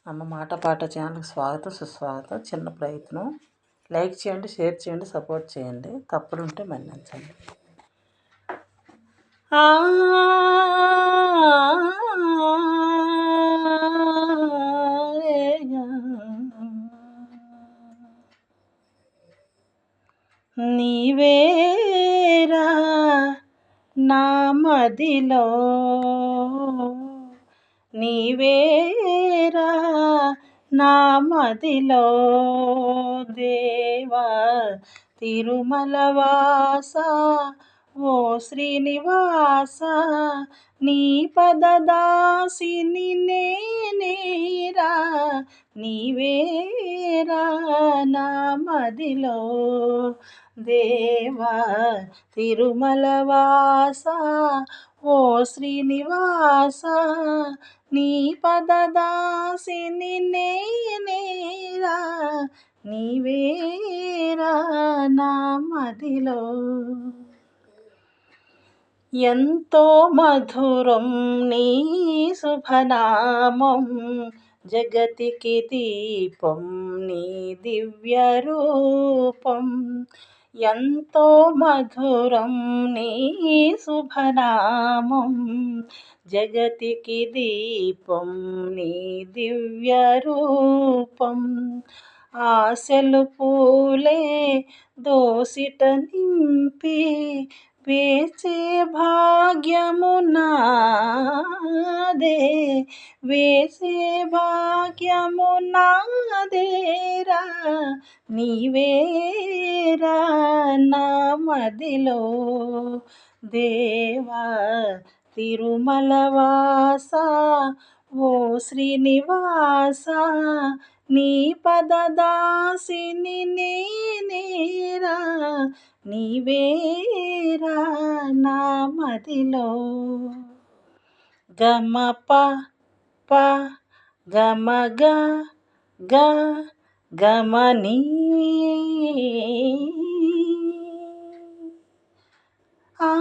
అమ్మ మాట పాట ఛానల్కి స్వాగతం సుస్వాగతం. చిన్న ప్రయత్నం, లైక్ చేయండి, షేర్ చేయండి, సపోర్ట్ చేయండి, తప్పులుంటే మన్నించండి. నీవేరా నా మదిలో, నీవేరా నా మదిలో దేవా తిరుమలవాస ఓ శ్రీనివాస, నీ పదదాసిని నేనేరా, నీవేరా నా మదిలో దేవా తిరుమలవాస ఓ శ్రీనివాస, నీ పదదాసిని నేనేరా, నీవేరా నా మదిలో. ఎంతో మధురం నీ శుభనామం, జగతికి దీపం నీ దివ్య రూపం. ఎంతో మధురం నీ శుభనామం, జగతికి దీపం నీ దివ్య రూపం. ఆశలు పూలే దోసిట నింపి వేసే భాగ్యము నాదే, వేసే భాగ్యము నాదేరా, నీవేరా నా మదిలో దేవా తిరుమలవాస ఓ శ్రీనివాస, నీ పదదాసిని నేనేరా, నీవేరా నా మదిలో. గమ ప ప గమ గ గ గమనీ ఆ